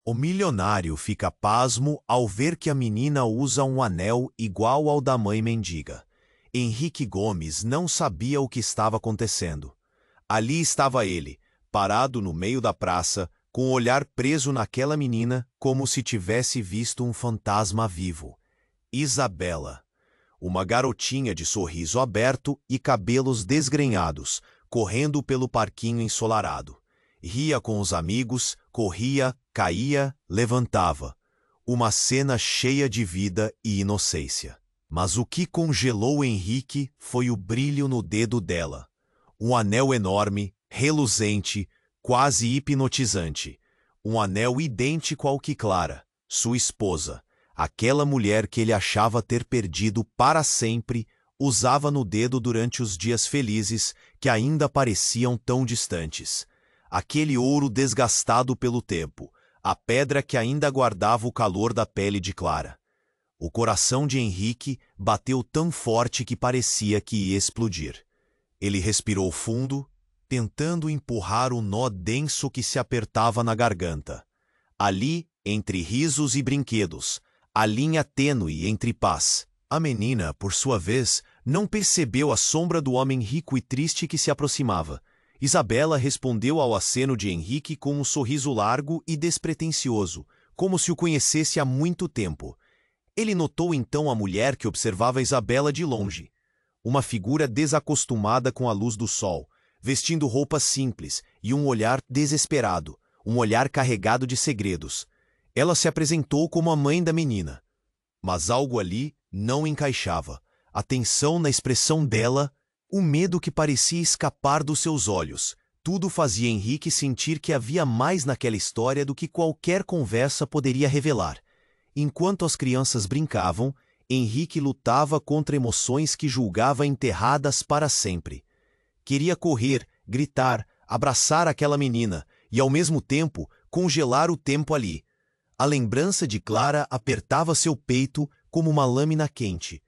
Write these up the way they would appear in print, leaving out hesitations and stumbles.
O milionário fica pasmo ao ver que a menina usa um anel igual ao da mãe mendiga. Henrique Gomes não sabia o que estava acontecendo. Ali estava ele, parado no meio da praça, com o olhar preso naquela menina, como se tivesse visto um fantasma vivo. Isabela. Uma garotinha de sorriso aberto e cabelos desgrenhados, correndo pelo parquinho ensolarado. Ria com os amigos, corria, caía, levantava. Uma cena cheia de vida e inocência. Mas o que congelou Henrique foi o brilho no dedo dela. Um anel enorme, reluzente, quase hipnotizante. Um anel idêntico ao que Clara, sua esposa, aquela mulher que ele achava ter perdido para sempre, usava no dedo durante os dias felizes que ainda pareciam tão distantes. Aquele ouro desgastado pelo tempo, a pedra que ainda guardava o calor da pele de Clara. O coração de Henrique bateu tão forte que parecia que ia explodir. Ele respirou fundo, tentando empurrar o nó denso que se apertava na garganta. Ali, entre risos e brinquedos, a linha tênue entre paz. A menina, por sua vez, não percebeu a sombra do homem rico e triste que se aproximava. Isabela respondeu ao aceno de Henrique com um sorriso largo e despretensioso, como se o conhecesse há muito tempo. Ele notou então a mulher que observava Isabela de longe. Uma figura desacostumada com a luz do sol, vestindo roupas simples e um olhar desesperado, um olhar carregado de segredos. Ela se apresentou como a mãe da menina. Mas algo ali não encaixava. A tensão na expressão dela, o medo que parecia escapar dos seus olhos. Tudo fazia Henrique sentir que havia mais naquela história do que qualquer conversa poderia revelar. Enquanto as crianças brincavam, Henrique lutava contra emoções que julgava enterradas para sempre. Queria correr, gritar, abraçar aquela menina e, ao mesmo tempo, congelar o tempo ali. A lembrança de Clara apertava seu peito como uma lâmina quente.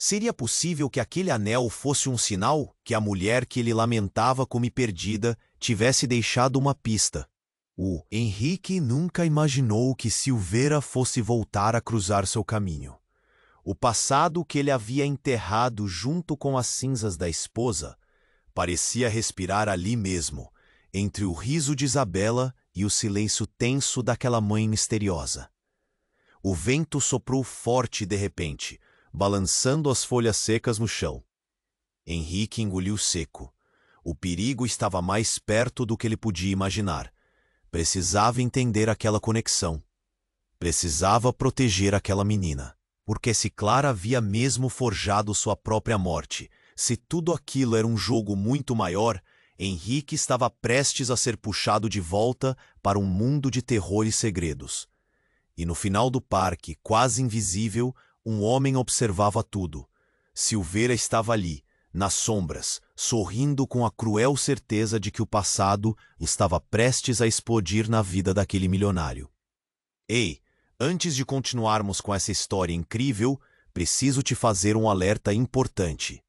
Seria possível que aquele anel fosse um sinal que a mulher que ele lamentava como perdida tivesse deixado uma pista? O Henrique nunca imaginou que Silveira fosse voltar a cruzar seu caminho. O passado que ele havia enterrado junto com as cinzas da esposa parecia respirar ali mesmo, entre o riso de Isabela e o silêncio tenso daquela mãe misteriosa. O vento soprou forte de repente, balançando as folhas secas no chão. Henrique engoliu seco. O perigo estava mais perto do que ele podia imaginar. Precisava entender aquela conexão. Precisava proteger aquela menina. Porque se Clara havia mesmo forjado sua própria morte, se tudo aquilo era um jogo muito maior, Henrique estava prestes a ser puxado de volta para um mundo de terror e segredos. E no final do parque, quase invisível, um homem observava tudo. Silveira estava ali, nas sombras, sorrindo com a cruel certeza de que o passado estava prestes a explodir na vida daquele milionário. Ei, antes de continuarmos com essa história incrível, preciso te fazer um alerta importante.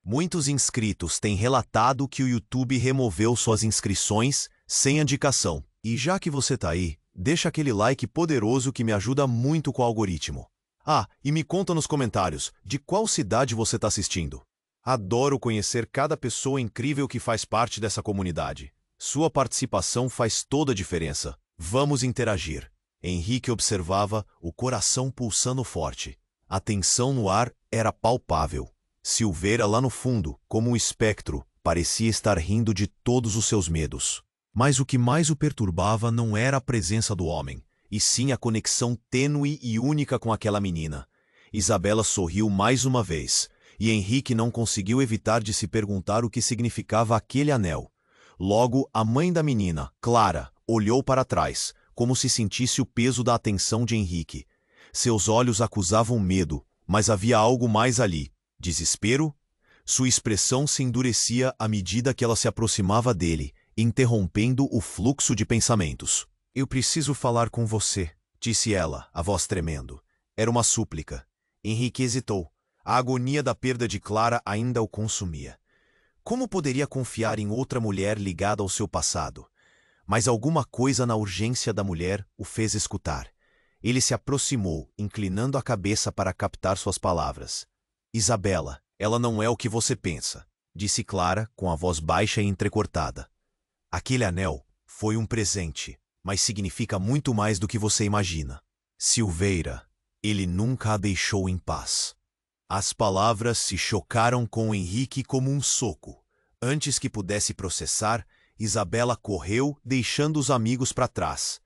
Muitos inscritos têm relatado que o YouTube removeu suas inscrições sem indicação. E já que você tá aí, deixa aquele like poderoso que me ajuda muito com o algoritmo. Ah, e me conta nos comentários de qual cidade você está assistindo. Adoro conhecer cada pessoa incrível que faz parte dessa comunidade. Sua participação faz toda a diferença. Vamos interagir. Henrique observava, o coração pulsando forte. A tensão no ar era palpável. Silveira lá no fundo, como um espectro, parecia estar rindo de todos os seus medos. Mas o que mais o perturbava não era a presença do homem, e sim a conexão tênue e única com aquela menina. Isabela sorriu mais uma vez, e Henrique não conseguiu evitar de se perguntar o que significava aquele anel. Logo, a mãe da menina, Clara, olhou para trás, como se sentisse o peso da atenção de Henrique. Seus olhos acusavam medo, mas havia algo mais ali. Desespero? Sua expressão se endurecia à medida que ela se aproximava dele, interrompendo o fluxo de pensamentos. Eu preciso falar com você, disse ela, a voz tremendo. Era uma súplica. Henrique hesitou. A agonia da perda de Clara ainda o consumia. Como poderia confiar em outra mulher ligada ao seu passado? mas alguma coisa na urgência da mulher o fez escutar. Ele se aproximou, inclinando a cabeça para captar suas palavras. Isabela, ela não é o que você pensa, disse Clara com a voz baixa e entrecortada. Aquele anel foi um presente, mas significa muito mais do que você imagina. Silveira, ele nunca a deixou em paz. As palavras se chocaram com Henrique como um soco. Antes que pudesse processar, Isabela correu, deixando os amigos para trás.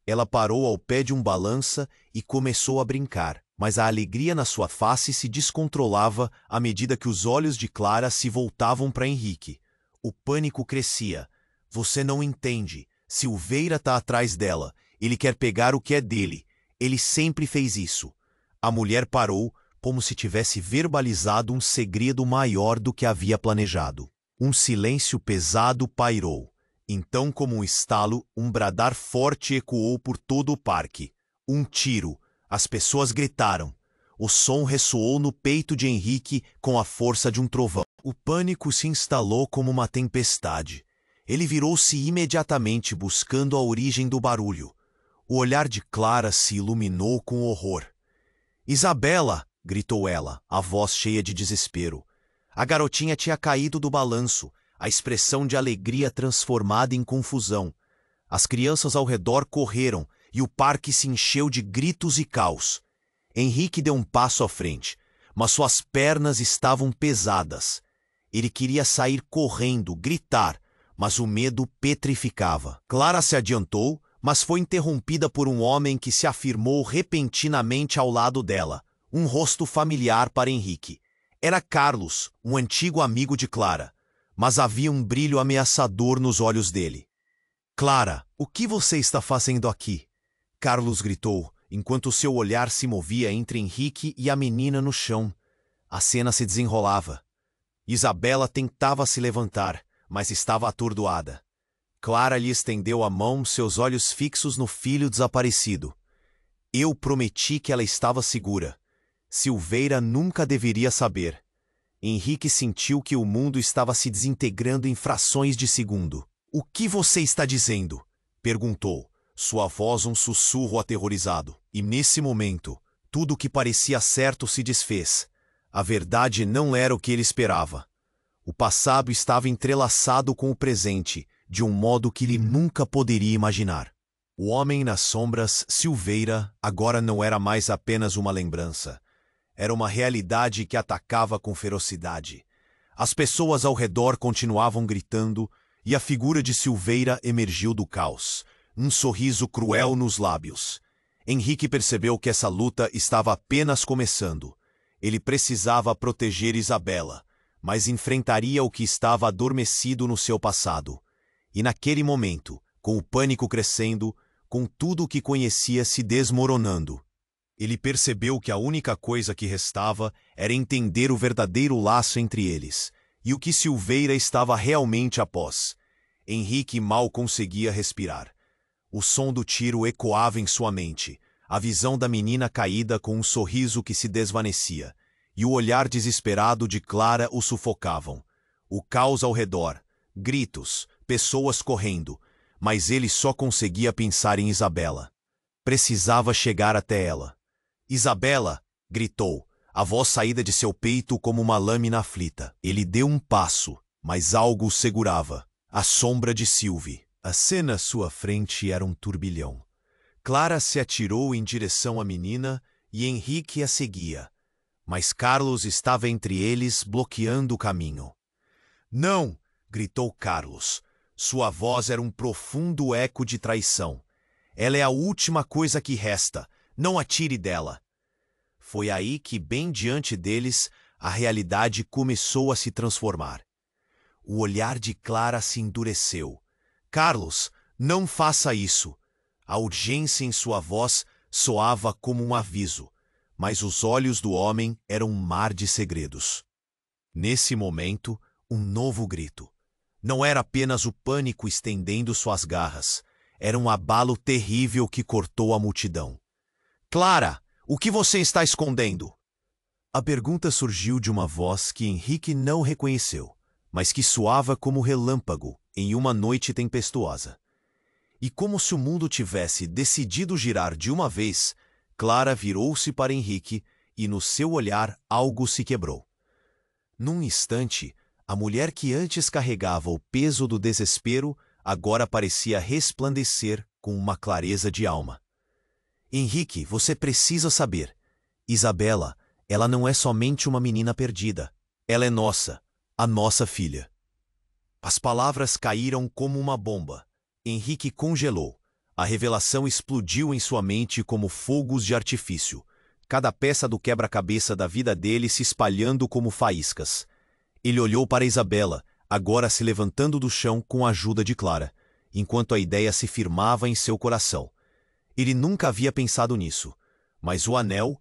Ela parou ao pé de um balança e começou a brincar, mas a alegria na sua face se descontrolava à medida que os olhos de Clara se voltavam para Henrique. O pânico crescia. Você não entende. Silveira está atrás dela. Ele quer pegar o que é dele. Ele sempre fez isso. A mulher parou, como se tivesse verbalizado um segredo maior do que havia planejado. Um silêncio pesado pairou. Então, como um estalo, um bradar forte ecoou por todo o parque. Um tiro. As pessoas gritaram. O som ressoou no peito de Henrique com a força de um trovão. O pânico se instalou como uma tempestade. Ele virou-se imediatamente buscando a origem do barulho. O olhar de Clara se iluminou com horror. Isabela! Gritou ela, a voz cheia de desespero. A garotinha tinha caído do balanço, a expressão de alegria transformada em confusão. As crianças ao redor correram e o parque se encheu de gritos e caos. Henrique deu um passo à frente, mas suas pernas estavam pesadas. Ele queria sair correndo, gritar, mas o medo petrificava. Clara se adiantou, mas foi interrompida por um homem que se afirmou repentinamente ao lado dela. Um rosto familiar para Henrique. Era Carlos, um antigo amigo de Clara, mas havia um brilho ameaçador nos olhos dele. Clara, o que você está fazendo aqui? Carlos gritou, enquanto seu olhar se movia entre Henrique e a menina no chão. A cena se desenrolava. Isabela tentava se levantar, mas estava atordoada. Clara lhe estendeu a mão, seus olhos fixos no filho desaparecido. Eu prometi que ela estava segura. Silveira nunca deveria saber. Henrique sentiu que o mundo estava se desintegrando em frações de segundo. O que você está dizendo? Perguntou, sua voz um sussurro aterrorizado. E nesse momento, tudo o que parecia certo se desfez. A verdade não era o que ele esperava. O passado estava entrelaçado com o presente, de um modo que ele nunca poderia imaginar. O homem nas sombras, Silveira, agora não era mais apenas uma lembrança. Era uma realidade que atacava com ferocidade. As pessoas ao redor continuavam gritando, e a figura de Silveira emergiu do caos, um sorriso cruel nos lábios. Henrique percebeu que essa luta estava apenas começando. Ele precisava proteger Isabela, mas enfrentaria o que estava adormecido no seu passado. E naquele momento, com o pânico crescendo, com tudo o que conhecia se desmoronando, ele percebeu que a única coisa que restava era entender o verdadeiro laço entre eles, e o que Silveira estava realmente após. Henrique mal conseguia respirar. O som do tiro ecoava em sua mente, a visão da menina caída com um sorriso que se desvanecia, e o olhar desesperado de Clara o sufocavam. O caos ao redor, gritos, pessoas correndo, mas ele só conseguia pensar em Isabela. Precisava chegar até ela. Isabela! Gritou, a voz saída de seu peito como uma lâmina aflita. Ele deu um passo, mas algo o segurava. A sombra de Sylvie. A cena à sua frente era um turbilhão. Clara se atirou em direção à menina e Henrique a seguia. Mas Carlos estava entre eles, bloqueando o caminho. Não! Gritou Carlos. Sua voz era um profundo eco de traição. Ela é a última coisa que resta. Não atire dela. Foi aí que, bem diante deles, a realidade começou a se transformar. O olhar de Clara se endureceu. Carlos, não faça isso. A urgência em sua voz soava como um aviso, mas os olhos do homem eram um mar de segredos. Nesse momento, um novo grito. Não era apenas o pânico estendendo suas garras. Era um abalo terrível que cortou a multidão. Clara, o que você está escondendo? A pergunta surgiu de uma voz que Henrique não reconheceu, mas que soava como relâmpago em uma noite tempestuosa. E como se o mundo tivesse decidido girar de uma vez, Clara virou-se para Henrique e no seu olhar algo se quebrou. Num instante, a mulher que antes carregava o peso do desespero agora parecia resplandecer com uma clareza de alma. Henrique, você precisa saber. Isabela, ela não é somente uma menina perdida. Ela é nossa, a nossa filha. As palavras caíram como uma bomba. Henrique congelou. A revelação explodiu em sua mente como fogos de artifício. Cada peça do quebra-cabeça da vida dele se espalhando como faíscas. Ele olhou para Isabela, agora se levantando do chão com a ajuda de Clara, enquanto a ideia se firmava em seu coração. Ele nunca havia pensado nisso. Mas o anel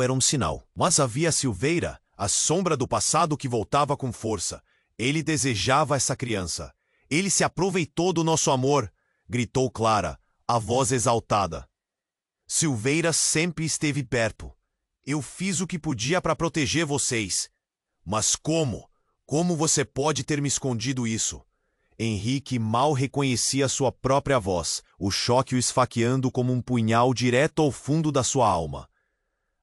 era um sinal. Mas havia Silveira, a sombra do passado que voltava com força. Ele desejava essa criança. Ele se aproveitou do nosso amor, gritou Clara, a voz exaltada. Silveira sempre esteve perto. Eu fiz o que podia para proteger vocês. Mas como? Como você pode ter me escondido isso? Henrique mal reconhecia sua própria voz, o choque o esfaqueando como um punhal direto ao fundo da sua alma.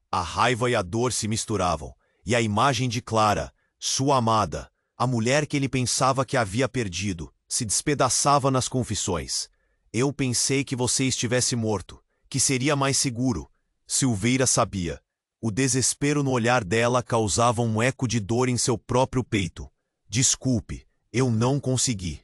A raiva e a dor se misturavam, e a imagem de Clara, sua amada, a mulher que ele pensava que havia perdido, se despedaçava nas confissões. Eu pensei que você estivesse morto, que seria mais seguro. Silveira sabia. O desespero no olhar dela causava um eco de dor em seu próprio peito. Desculpe, eu não consegui.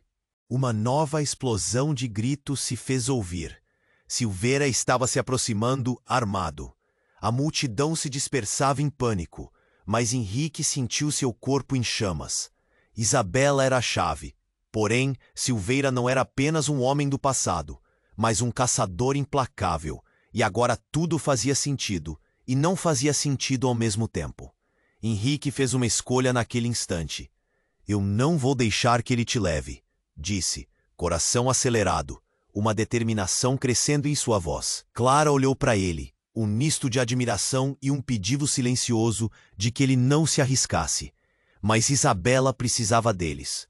Uma nova explosão de gritos se fez ouvir. Silveira estava se aproximando, armado. A multidão se dispersava em pânico, mas Henrique sentiu seu corpo em chamas. Isabela era a chave. Porém, Silveira não era apenas um homem do passado, mas um caçador implacável, e agora tudo fazia sentido, e não fazia sentido ao mesmo tempo. Henrique fez uma escolha naquele instante. Eu não vou deixar que ele te leve, disse, coração acelerado, uma determinação crescendo em sua voz. Clara olhou para ele, um misto de admiração e um pedido silencioso de que ele não se arriscasse. Mas Isabela precisava deles.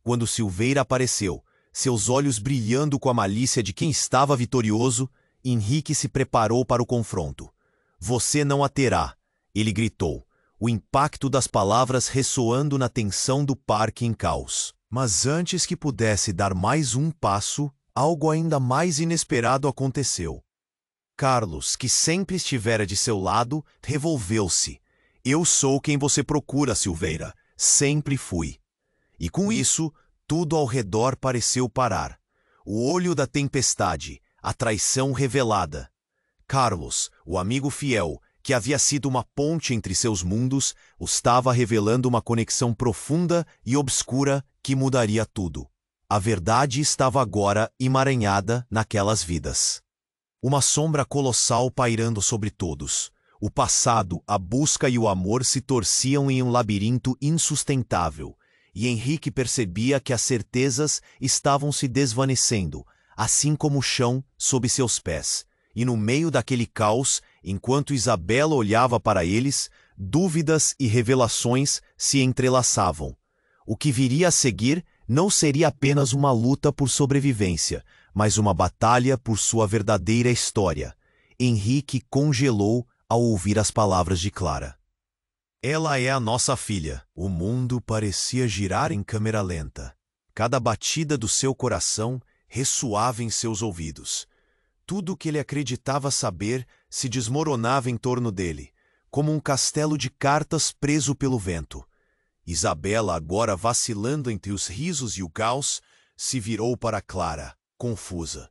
Quando Silveira apareceu, seus olhos brilhando com a malícia de quem estava vitorioso, Henrique se preparou para o confronto. Você não a terá, ele gritou, o impacto das palavras ressoando na tensão do parque em caos. Mas antes que pudesse dar mais um passo, algo ainda mais inesperado aconteceu. Carlos, que sempre estivera de seu lado, revolveu-se. Eu sou quem você procura, Silveira. Sempre fui. E com isso, tudo ao redor pareceu parar. O olho da tempestade, a traição revelada. Carlos, o amigo fiel, que havia sido uma ponte entre seus mundos, estava revelando uma conexão profunda e obscura que mudaria tudo. A verdade estava agora emaranhada naquelas vidas. Uma sombra colossal pairando sobre todos. O passado, a busca e o amor se torciam em um labirinto insustentável, e Henrique percebia que as certezas estavam se desvanecendo, assim como o chão sob seus pés. E no meio daquele caos, enquanto Isabela olhava para eles, dúvidas e revelações se entrelaçavam. O que viria a seguir não seria apenas uma luta por sobrevivência, mas uma batalha por sua verdadeira história. Henrique congelou ao ouvir as palavras de Clara. Ela é a nossa filha. O mundo parecia girar em câmera lenta. Cada batida do seu coração ressoava em seus ouvidos. Tudo o que ele acreditava saber se desmoronava em torno dele, como um castelo de cartas preso pelo vento. Isabela, agora vacilando entre os risos e o caos, se virou para Clara, confusa.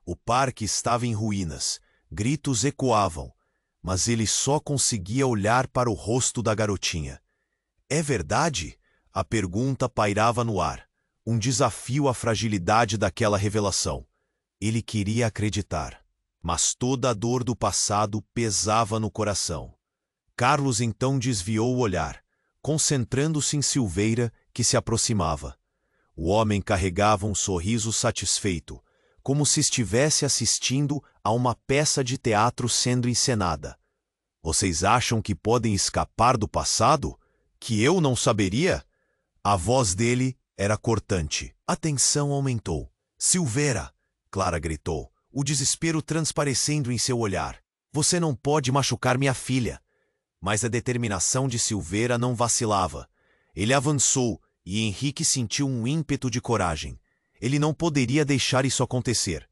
O parque estava em ruínas, gritos ecoavam, mas ele só conseguia olhar para o rosto da garotinha. É verdade? A pergunta pairava no ar, um desafio à fragilidade daquela revelação. Ele queria acreditar, mas toda a dor do passado pesava no coração. Carlos então desviou o olhar, concentrando-se em Silveira, que se aproximava. O homem carregava um sorriso satisfeito, como se estivesse assistindo a uma peça de teatro sendo encenada. Vocês acham que podem escapar do passado? Que eu não saberia? A voz dele era cortante. A tensão aumentou. Silveira! Clara gritou, o desespero transparecendo em seu olhar. Você não pode machucar minha filha. Mas a determinação de Silveira não vacilava. Ele avançou e Henrique sentiu um ímpeto de coragem. Ele não poderia deixar isso acontecer.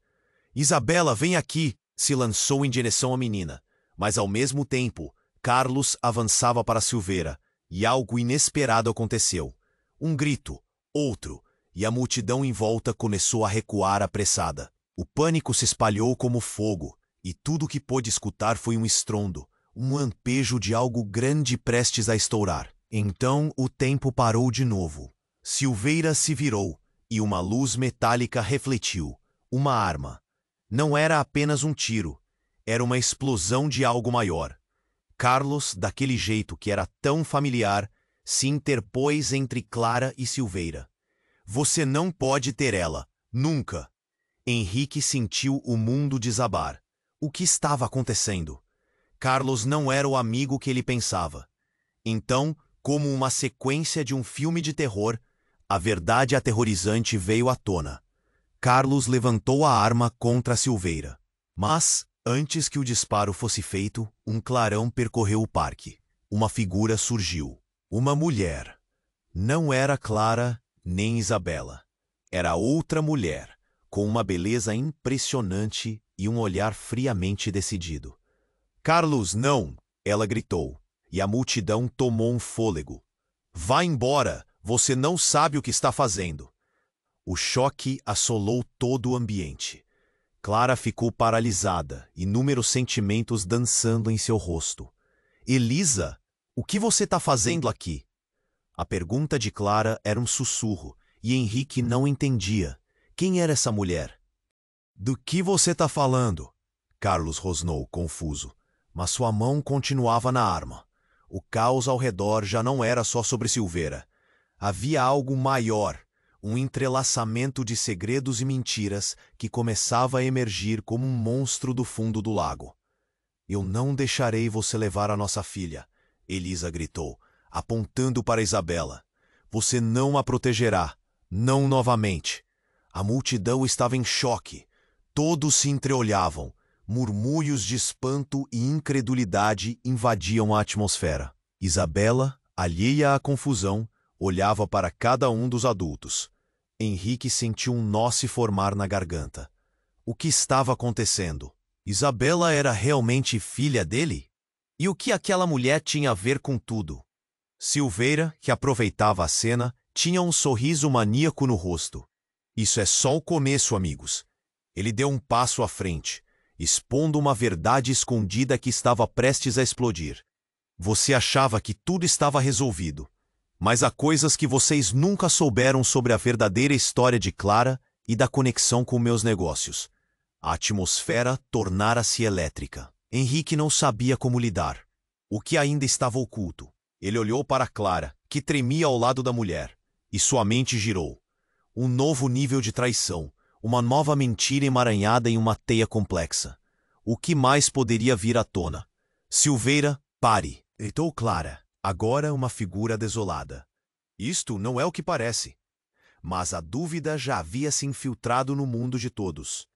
Isabela, vem aqui! Se lançou em direção à menina. Mas ao mesmo tempo, Carlos avançava para Silveira, e algo inesperado aconteceu. Um grito, outro, e a multidão em volta começou a recuar apressada. O pânico se espalhou como fogo, e tudo o que pôde escutar foi um estrondo, um lampejo de algo grande prestes a estourar. Então o tempo parou de novo. Silveira se virou, e uma luz metálica refletiu. Uma arma. Não era apenas um tiro. Era uma explosão de algo maior. Carlos, daquele jeito que era tão familiar, se interpôs entre Clara e Silveira. Você não pode ter ela. Nunca. Henrique sentiu o mundo desabar. O que estava acontecendo? Carlos não era o amigo que ele pensava. Então, como uma sequência de um filme de terror, a verdade aterrorizante veio à tona. Carlos levantou a arma contra Silveira. Mas, antes que o disparo fosse feito, um clarão percorreu o parque. Uma figura surgiu. Uma mulher. Não era Clara nem Isabela. Era outra mulher, com uma beleza impressionante e um olhar friamente decidido. Carlos, não! Ela gritou, e a multidão tomou um fôlego. Vá embora! Você não sabe o que está fazendo. O choque assolou todo o ambiente. Clara ficou paralisada, inúmeros sentimentos dançando em seu rosto. Elisa, o que você está fazendo aqui? A pergunta de Clara era um sussurro, e Henrique não entendia. Quem era essa mulher? Do que você está falando? Carlos rosnou, confuso, mas sua mão continuava na arma. O caos ao redor já não era só sobre Silveira. Havia algo maior, um entrelaçamento de segredos e mentiras que começava a emergir como um monstro do fundo do lago. Eu não deixarei você levar a nossa filha, Elisa gritou, apontando para Isabela. Você não a protegerá, não novamente. A multidão estava em choque. Todos se entreolhavam. Murmúrios de espanto e incredulidade invadiam a atmosfera. Isabela, alheia à confusão, olhava para cada um dos adultos. Henrique sentiu um nó se formar na garganta. O que estava acontecendo? Isabela era realmente filha dele? E o que aquela mulher tinha a ver com tudo? Silveira, que aproveitava a cena, tinha um sorriso maníaco no rosto. Isso é só o começo, amigos. Ele deu um passo à frente, expondo uma verdade escondida que estava prestes a explodir. Você achava que tudo estava resolvido. Mas há coisas que vocês nunca souberam sobre a verdadeira história de Clara e da conexão com meus negócios. A atmosfera tornara-se elétrica. Henrique não sabia como lidar. O que ainda estava oculto? Ele olhou para Clara, que tremia ao lado da mulher, e sua mente girou. Um novo nível de traição, uma nova mentira emaranhada em uma teia complexa. O que mais poderia vir à tona? Silveira, pare! Gritou Clara, agora uma figura desolada. Isto não é o que parece. Mas a dúvida já havia se infiltrado no mundo de todos.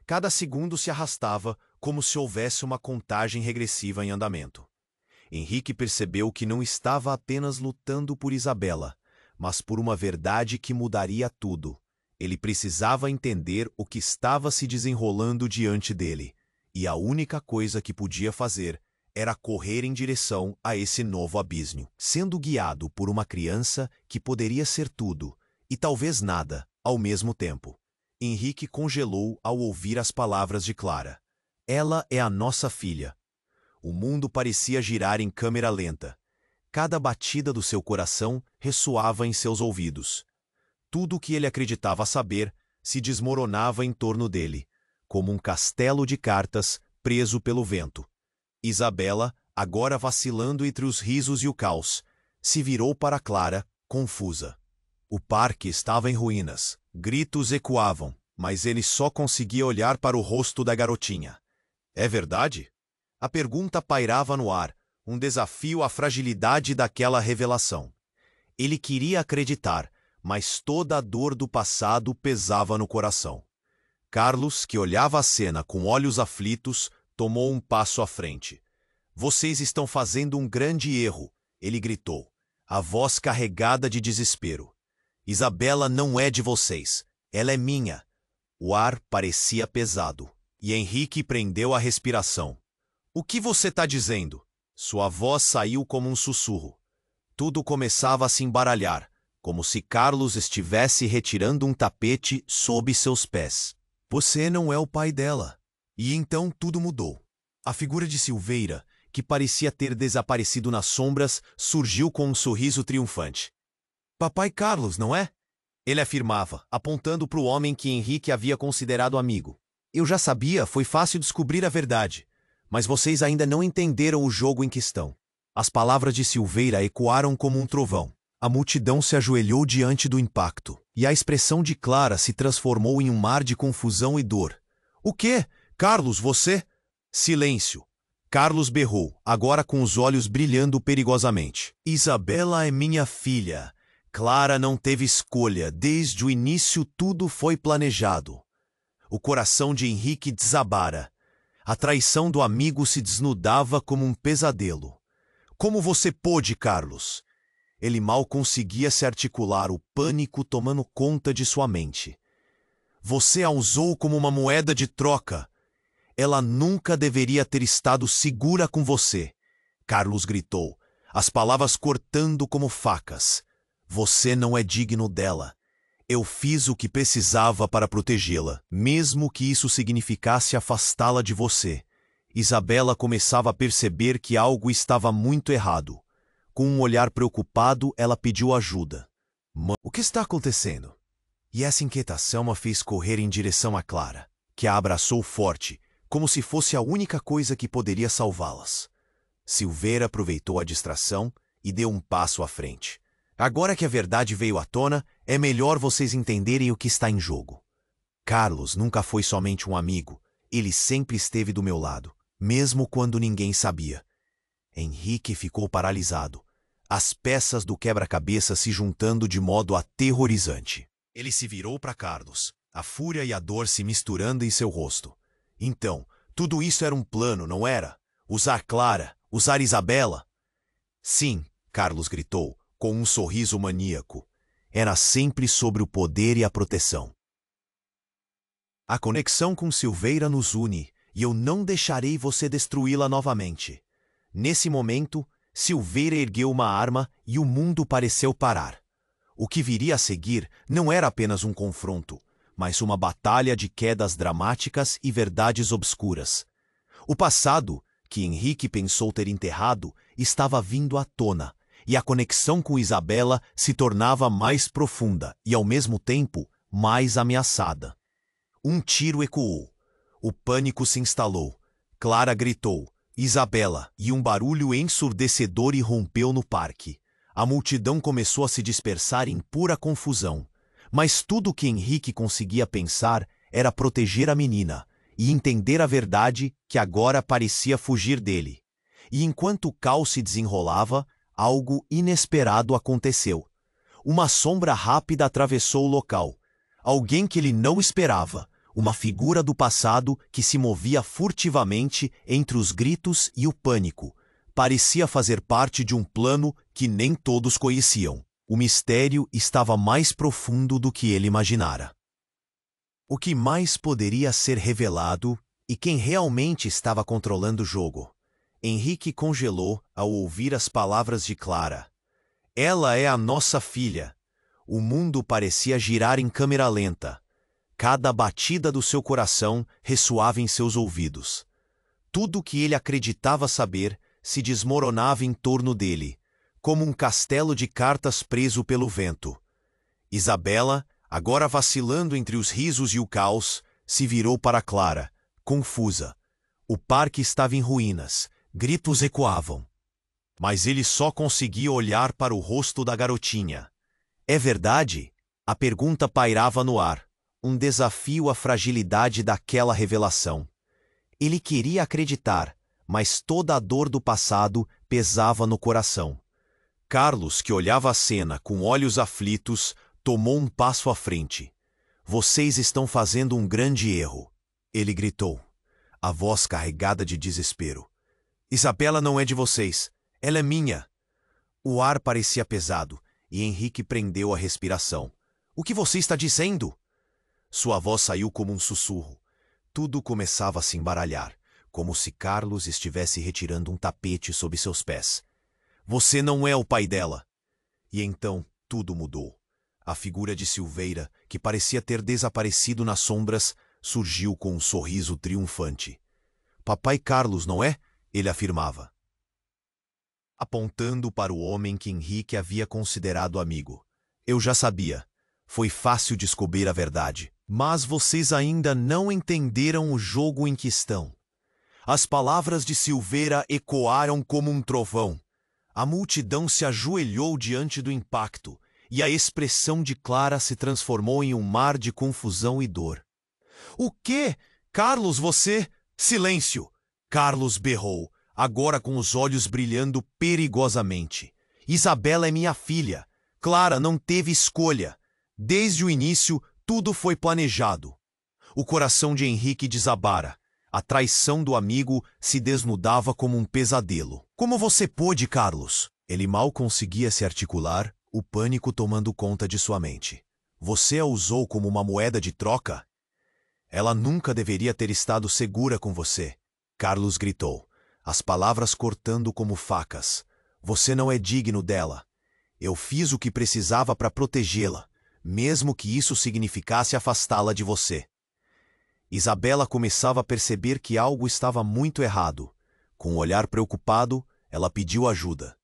Cada segundo se arrastava como se houvesse uma contagem regressiva em andamento. Henrique percebeu que não estava apenas lutando por Isabela, mas por uma verdade que mudaria tudo. Ele precisava entender o que estava se desenrolando diante dele, e a única coisa que podia fazer era correr em direção a esse novo abismo, sendo guiado por uma criança que poderia ser tudo, e talvez nada, ao mesmo tempo. Henrique congelou ao ouvir as palavras de Clara. Ela é a nossa filha. O mundo parecia girar em câmera lenta. Cada batida do seu coração ressoava em seus ouvidos. Tudo o que ele acreditava saber se desmoronava em torno dele, como um castelo de cartas preso pelo vento. Isabela, agora vacilando entre os risos e o caos, se virou para Clara, confusa. O parque estava em ruínas. Gritos ecoavam, mas ele só conseguia olhar para o rosto da garotinha. É verdade? A pergunta pairava no ar, um desafio à fragilidade daquela revelação. Ele queria acreditar, mas toda a dor do passado pesava no coração. Carlos, que olhava a cena com olhos aflitos, tomou um passo à frente. Vocês estão fazendo um grande erro, ele gritou, a voz carregada de desespero. Isabela não é de vocês, ela é minha. O ar parecia pesado, e Henrique prendeu a respiração. O que você está dizendo? Sua voz saiu como um sussurro. Tudo começava a se embaralhar, como se Carlos estivesse retirando um tapete sob seus pés. Você não é o pai dela. E então tudo mudou. A figura de Silveira, que parecia ter desaparecido nas sombras, surgiu com um sorriso triunfante. Papai Carlos, não é? Ele afirmava, apontando para o homem que Henrique havia considerado amigo. Eu já sabia, foi fácil descobrir a verdade. Mas vocês ainda não entenderam o jogo em que estão. As palavras de Silveira ecoaram como um trovão. A multidão se ajoelhou diante do impacto, e a expressão de Clara se transformou em um mar de confusão e dor. O quê? Carlos, você? Silêncio. Carlos berrou, agora com os olhos brilhando perigosamente. Isabela é minha filha. Clara não teve escolha. Desde o início tudo foi planejado. O coração de Henrique desabara. A traição do amigo se desnudava como um pesadelo. Como você pôde, Carlos? Ele mal conseguia se articular, o pânico tomando conta de sua mente. Você a usou como uma moeda de troca. Ela nunca deveria ter estado segura com você. Carlos gritou, as palavras cortando como facas. Você não é digno dela. Eu fiz o que precisava para protegê-la, mesmo que isso significasse afastá-la de você. Isabela começava a perceber que algo estava muito errado. Com um olhar preocupado, ela pediu ajuda. O que está acontecendo? E essa inquietação a fez correr em direção a Clara, que a abraçou forte, como se fosse a única coisa que poderia salvá-las. Silveira aproveitou a distração e deu um passo à frente. Agora que a verdade veio à tona, é melhor vocês entenderem o que está em jogo. Carlos nunca foi somente um amigo, ele sempre esteve do meu lado, mesmo quando ninguém sabia. Henrique ficou paralisado, as peças do quebra-cabeça se juntando de modo aterrorizante. Ele se virou para Carlos, a fúria e a dor se misturando em seu rosto. Então, tudo isso era um plano, não era? Usar Clara, usar Isabela? Sim, Carlos gritou, com um sorriso maníaco. Era sempre sobre o poder e a proteção. A conexão com Silveira nos une, e eu não deixarei você destruí-la novamente. Nesse momento, Silveira ergueu uma arma e o mundo pareceu parar. O que viria a seguir não era apenas um confronto, mas uma batalha de quedas dramáticas e verdades obscuras. O passado, que Henrique pensou ter enterrado, estava vindo à tona, e a conexão com Isabela se tornava mais profunda e, ao mesmo tempo, mais ameaçada. Um tiro ecoou. O pânico se instalou. Clara gritou, Isabela, e um barulho ensurdecedor irrompeu no parque. A multidão começou a se dispersar em pura confusão. Mas tudo o que Henrique conseguia pensar era proteger a menina e entender a verdade que agora parecia fugir dele. E enquanto o caos se desenrolava, algo inesperado aconteceu. Uma sombra rápida atravessou o local. Alguém que ele não esperava. Uma figura do passado que se movia furtivamente entre os gritos e o pânico. Parecia fazer parte de um plano que nem todos conheciam. O mistério estava mais profundo do que ele imaginara. O que mais poderia ser revelado e quem realmente estava controlando o jogo? Henrique congelou ao ouvir as palavras de Clara. Ela é a nossa filha. O mundo parecia girar em câmera lenta. Cada batida do seu coração ressoava em seus ouvidos. Tudo o que ele acreditava saber se desmoronava em torno dele, como um castelo de cartas preso pelo vento. Isabela, agora vacilando entre os risos e o caos, se virou para Clara, confusa. O parque estava em ruínas, gritos ecoavam. Mas ele só conseguia olhar para o rosto da garotinha. É verdade? A pergunta pairava no ar, um desafio à fragilidade daquela revelação. Ele queria acreditar, mas toda a dor do passado pesava no coração. Carlos, que olhava a cena com olhos aflitos, tomou um passo à frente. Vocês estão fazendo um grande erro. Ele gritou, a voz carregada de desespero. Isabela não é de vocês. Ela é minha. O ar parecia pesado e Henrique prendeu a respiração. O que você está dizendo? Sua voz saiu como um sussurro. Tudo começava a se embaralhar, como se Carlos estivesse retirando um tapete sob seus pés. Você não é o pai dela. E então tudo mudou. A figura de Silveira, que parecia ter desaparecido nas sombras, surgiu com um sorriso triunfante. Papai Carlos, não é? Ele afirmava, apontando para o homem que Henrique havia considerado amigo. Eu já sabia. Foi fácil descobrir a verdade. Mas vocês ainda não entenderam o jogo em que estão. As palavras de Silveira ecoaram como um trovão. A multidão se ajoelhou diante do impacto, e a expressão de Clara se transformou em um mar de confusão e dor. O quê? Carlos, você... Silêncio! Carlos berrou, agora com os olhos brilhando perigosamente. Isabela é minha filha. Clara não teve escolha. Desde o início, tudo foi planejado. O coração de Henrique desabara. A traição do amigo se desnudava como um pesadelo. Como você pôde, Carlos? Ele mal conseguia se articular, o pânico tomando conta de sua mente. Você a usou como uma moeda de troca? Ela nunca deveria ter estado segura com você. Carlos gritou, as palavras cortando como facas. Você não é digno dela. Eu fiz o que precisava para protegê-la, mesmo que isso significasse afastá-la de você. Isabela começava a perceber que algo estava muito errado. Com um olhar preocupado, ela pediu ajuda.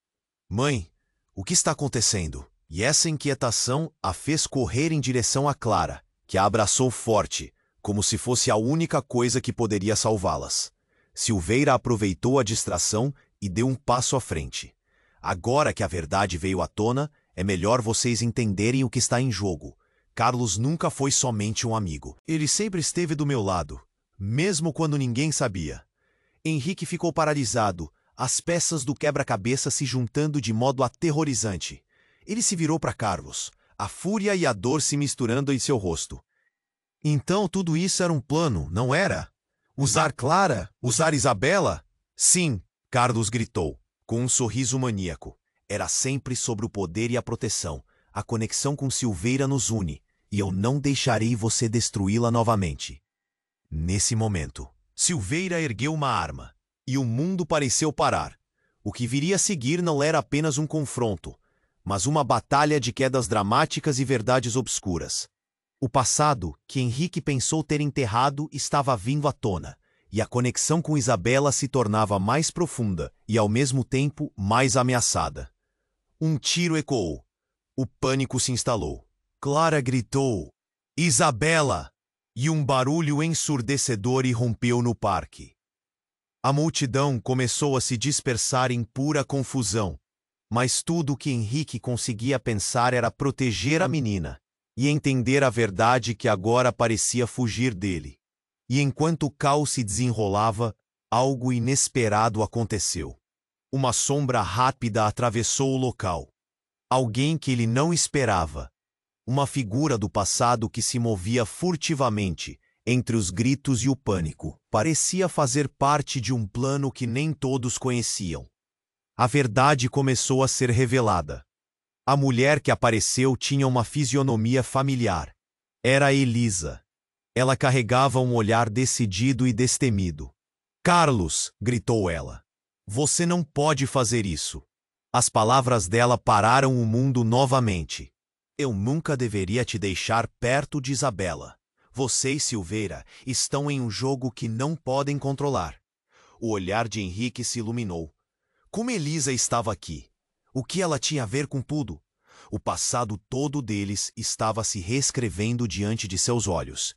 Mãe, o que está acontecendo? E essa inquietação a fez correr em direção a Clara, que a abraçou forte, como se fosse a única coisa que poderia salvá-las. Silveira aproveitou a distração e deu um passo à frente. Agora que a verdade veio à tona, é melhor vocês entenderem o que está em jogo. Carlos nunca foi somente um amigo. Ele sempre esteve do meu lado, mesmo quando ninguém sabia. Henrique ficou paralisado, as peças do quebra-cabeça se juntando de modo aterrorizante. Ele se virou para Carlos, a fúria e a dor se misturando em seu rosto. Então tudo isso era um plano, não era? Usar Clara? Usar Isabela? Sim, Carlos gritou, com um sorriso maníaco. Era sempre sobre o poder e a proteção. A conexão com Silveira nos une, e eu não deixarei você destruí-la novamente. Nesse momento, Silveira ergueu uma arma, e o mundo pareceu parar. O que viria a seguir não era apenas um confronto, mas uma batalha de quedas dramáticas e verdades obscuras. O passado, que Henrique pensou ter enterrado, estava vindo à tona, e a conexão com Isabela se tornava mais profunda e, ao mesmo tempo, mais ameaçada. Um tiro ecoou. O pânico se instalou. Clara gritou, Isabela! E um barulho ensurdecedor irrompeu no parque. A multidão começou a se dispersar em pura confusão, mas tudo o que Henrique conseguia pensar era proteger a menina e entender a verdade que agora parecia fugir dele. E enquanto o caos se desenrolava, algo inesperado aconteceu. Uma sombra rápida atravessou o local. Alguém que ele não esperava. Uma figura do passado que se movia furtivamente, entre os gritos e o pânico. Parecia fazer parte de um plano que nem todos conheciam. A verdade começou a ser revelada. A mulher que apareceu tinha uma fisionomia familiar. Era Elisa. Ela carregava um olhar decidido e destemido. Carlos, gritou ela. Você não pode fazer isso. As palavras dela pararam o mundo novamente. Eu nunca deveria te deixar perto de Isabela. Você e Silveira estão em um jogo que não podem controlar. O olhar de Henrique se iluminou. Como Elisa estava aqui? O que ela tinha a ver com tudo? O passado todo deles estava se reescrevendo diante de seus olhos.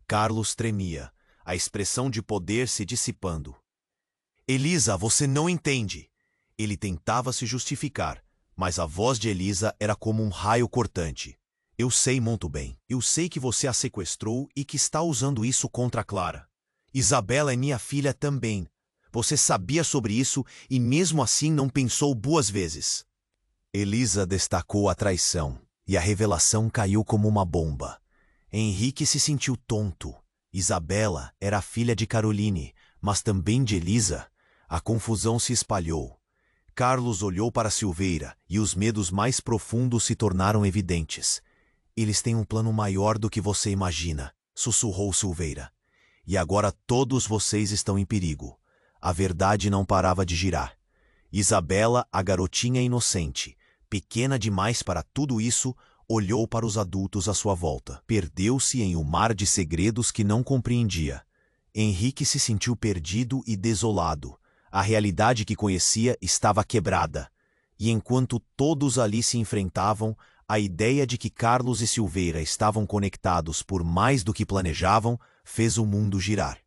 Carlos tremia, a expressão de poder se dissipando. Elisa, você não entende. Ele tentava se justificar, mas a voz de Elisa era como um raio cortante. Eu sei muito bem. Eu sei que você a sequestrou e que está usando isso contra Clara. Isabela é minha filha também. Você sabia sobre isso e mesmo assim não pensou 2 vezes. Elisa destacou a traição, e a revelação caiu como uma bomba. Henrique se sentiu tonto. Isabela era filha de Caroline, mas também de Elisa. A confusão se espalhou. Carlos olhou para Silveira e os medos mais profundos se tornaram evidentes. Eles têm um plano maior do que você imagina, sussurrou Silveira. E agora todos vocês estão em perigo. A verdade não parava de girar. Isabela, a garotinha inocente, pequena demais para tudo isso, olhou para os adultos à sua volta. Perdeu-se em um mar de segredos que não compreendia. Henrique se sentiu perdido e desolado. A realidade que conhecia estava quebrada. E enquanto todos ali se enfrentavam, a ideia de que Carlos e Silveira estavam conectados por mais do que planejavam fez o mundo girar.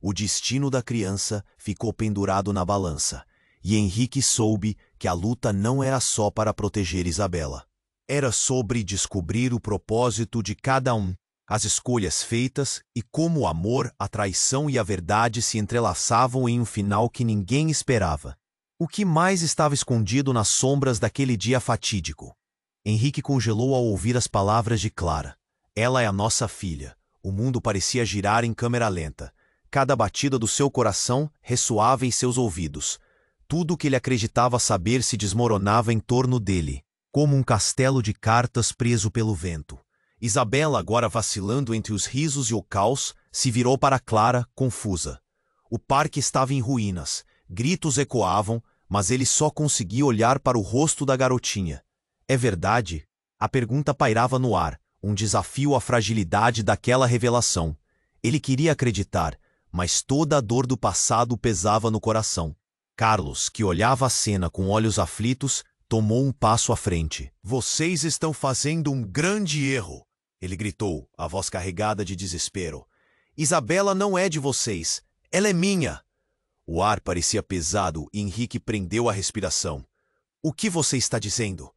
O destino da criança ficou pendurado na balança, e Henrique soube que a luta não era só para proteger Isabela. Era sobre descobrir o propósito de cada um, as escolhas feitas e como o amor, a traição e a verdade se entrelaçavam em um final que ninguém esperava. O que mais estava escondido nas sombras daquele dia fatídico? Henrique congelou ao ouvir as palavras de Clara. Ela é a nossa filha. O mundo parecia girar em câmera lenta. Cada batida do seu coração ressoava em seus ouvidos. Tudo o que ele acreditava saber se desmoronava em torno dele, como um castelo de cartas preso pelo vento. Isabela, agora vacilando entre os risos e o caos, se virou para Clara, confusa. O parque estava em ruínas. Gritos ecoavam, mas ele só conseguia olhar para o rosto da garotinha. É verdade? A pergunta pairava no ar, um desafio à fragilidade daquela revelação. Ele queria acreditar, mas toda a dor do passado pesava no coração. Carlos, que olhava a cena com olhos aflitos, tomou um passo à frente. Vocês estão fazendo um grande erro, ele gritou, a voz carregada de desespero. Isabela não é de vocês, ela é minha. O ar parecia pesado e Henrique prendeu a respiração. O que você está dizendo?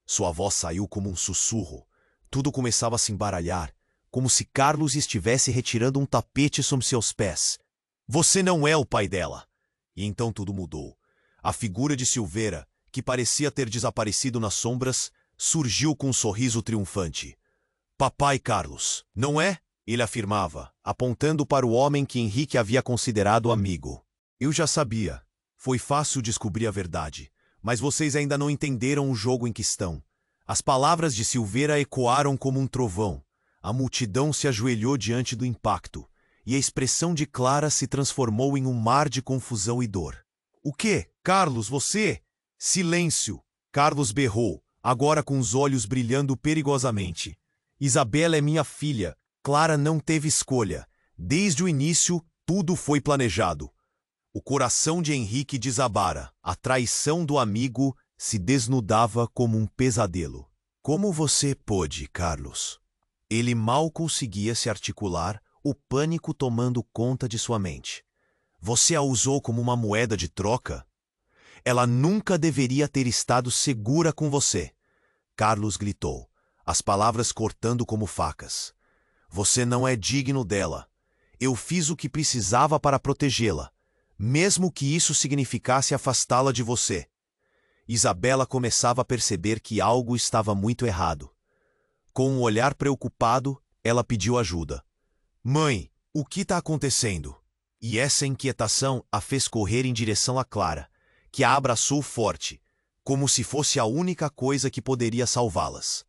Sua voz saiu como um sussurro. Tudo começava a se embaralhar, como se Carlos estivesse retirando um tapete sob seus pés. Você não é o pai dela. E então tudo mudou. A figura de Silveira, que parecia ter desaparecido nas sombras, surgiu com um sorriso triunfante. Papai Carlos, não é? Ele afirmava, apontando para o homem que Henrique havia considerado amigo. Eu já sabia. Foi fácil descobrir a verdade. Mas vocês ainda não entenderam o jogo em que estão. As palavras de Silveira ecoaram como um trovão. A multidão se ajoelhou diante do impacto, e a expressão de Clara se transformou em um mar de confusão e dor. O quê? Carlos, você? Silêncio! Carlos berrou, agora com os olhos brilhando perigosamente. Isabela é minha filha. Clara não teve escolha. Desde o início, tudo foi planejado. O coração de Henrique desabara. A traição do amigo se desnudava como um pesadelo. Como você pôde, Carlos? Ele mal conseguia se articular, o pânico tomando conta de sua mente. Você a usou como uma moeda de troca? Ela nunca deveria ter estado segura com você. Carlos gritou, as palavras cortando como facas. Você não é digno dela. Eu fiz o que precisava para protegê-la, mesmo que isso significasse afastá-la de você. Isabela começava a perceber que algo estava muito errado. Com um olhar preocupado, ela pediu ajuda. Mãe, o que está acontecendo? E essa inquietação a fez correr em direção a Clara, que a abraçou forte, como se fosse a única coisa que poderia salvá-las.